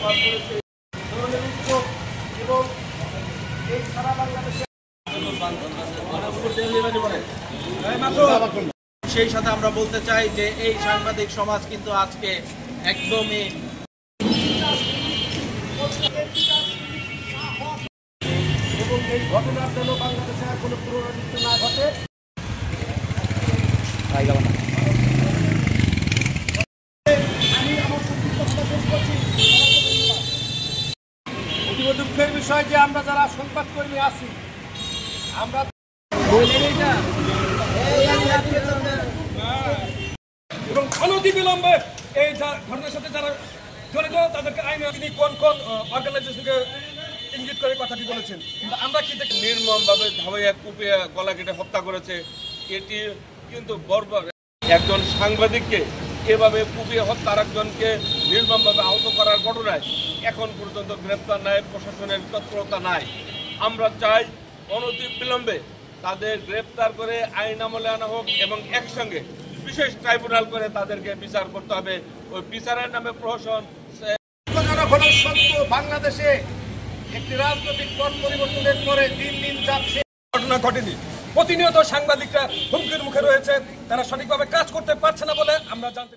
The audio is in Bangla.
প্রমাণ করেছে এবং এই সারা বাংলাদেশে সেই সাথে আমরা বলতে চাই যে এই সাংবাদিক সমাজ কিন্তু আজকে একদমই এবং এই ঘটনার জন্য বাংলাদেশে আর কোনো পুনরাবৃত্তি না ঘটে। অতীব দুঃখের বিষয় যে আমরা যারা সংবাদকর্মী আছি আমরা এবং অনতিবিলম্বে এই ঘটনার সাথে যারা জড়িত তাদেরকে আইনে তিনি কোন কোন অর্গানাইজেশনকে ইঙ্গিত করে কথাটি বলেছেন, কিন্তু আমরা কি দেখি নির্মমভাবে ধাওয়া কুপিয়ে গলা কেটে হত্যা করেছে। এটি কিন্তু বর্বর। একজন সাংবাদিককে এভাবে কুপিয়ে হত্যার একজনকে নির্মমভাবে আহত করার ঘটনায় এখন পর্যন্ত গ্রেপ্তার নাই, প্রশাসনের তৎপরতা নাই। আমরা চাই অনতিবিলম্বে তাদের গ্রেপ্তার করে আইন আমলে আনা হোক এবং একসঙ্গে বিশেষ ট্রাইব্যুনাল করে তাদেরকে বিচার করতে হবে। ওই বিচারের নামে প্রহসন বাংলাদেশে একটি রাজনৈতিক পট পরিবর্তনের পরে দিন দিন যাচ্ছে, ঘটনা ঘটেনি। প্রতিনিয়ত সাংবাদিকরা হুমকির মুখে রয়েছে, তারা সঠিকভাবে কাজ করতে পারছে না বলে আমরা জানতে